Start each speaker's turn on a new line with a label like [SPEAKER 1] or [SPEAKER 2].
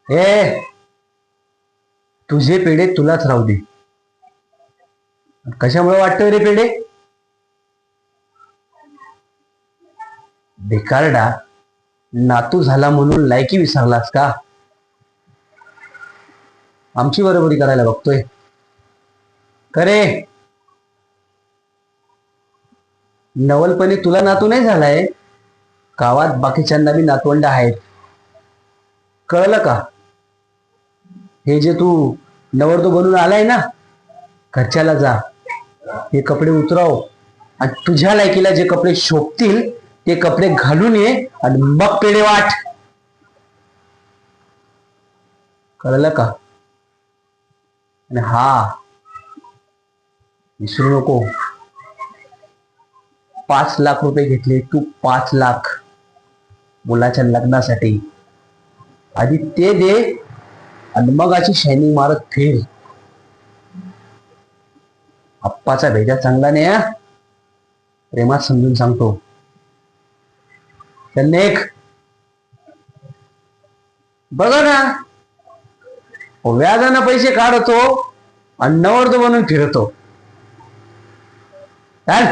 [SPEAKER 1] ए, तुझे पेढे तुलाच राहू दे. कशामुळे वाटतोय रे पेढे? बेकारडा, नातू झाला म्हणून लायकी विसरलास का? आमची बरोबरी करायला बघतोय करे? नवलपणे तुला नातू नाही झालाय, गावात बाकीच्यांना बी नातवंड आहेत. कळलं का? हे जे तू नवरतो बनून आलाय ना, घरच्याला जा, हे कपडे उतरव आणि तुझ्या लायकीला जे कपडे शोभतील ते कपडे घालून ये आणि मग पेढे वाट. कळलं का? आणि हा, विसरू नको, 5 लाख रुपये घेतले तू, 5 लाख मुलाच्या लग्नासाठी. आधी ते दे आणि मग अशी शायनिंग मारत फिर. आप्पाचा भेजा चांगला नाही हा, प्रेमात समजून सांगतो. नेक बघा ना, व्याजानं पैसे काढतो आणि नवरतो बनून फिरतो. चाल.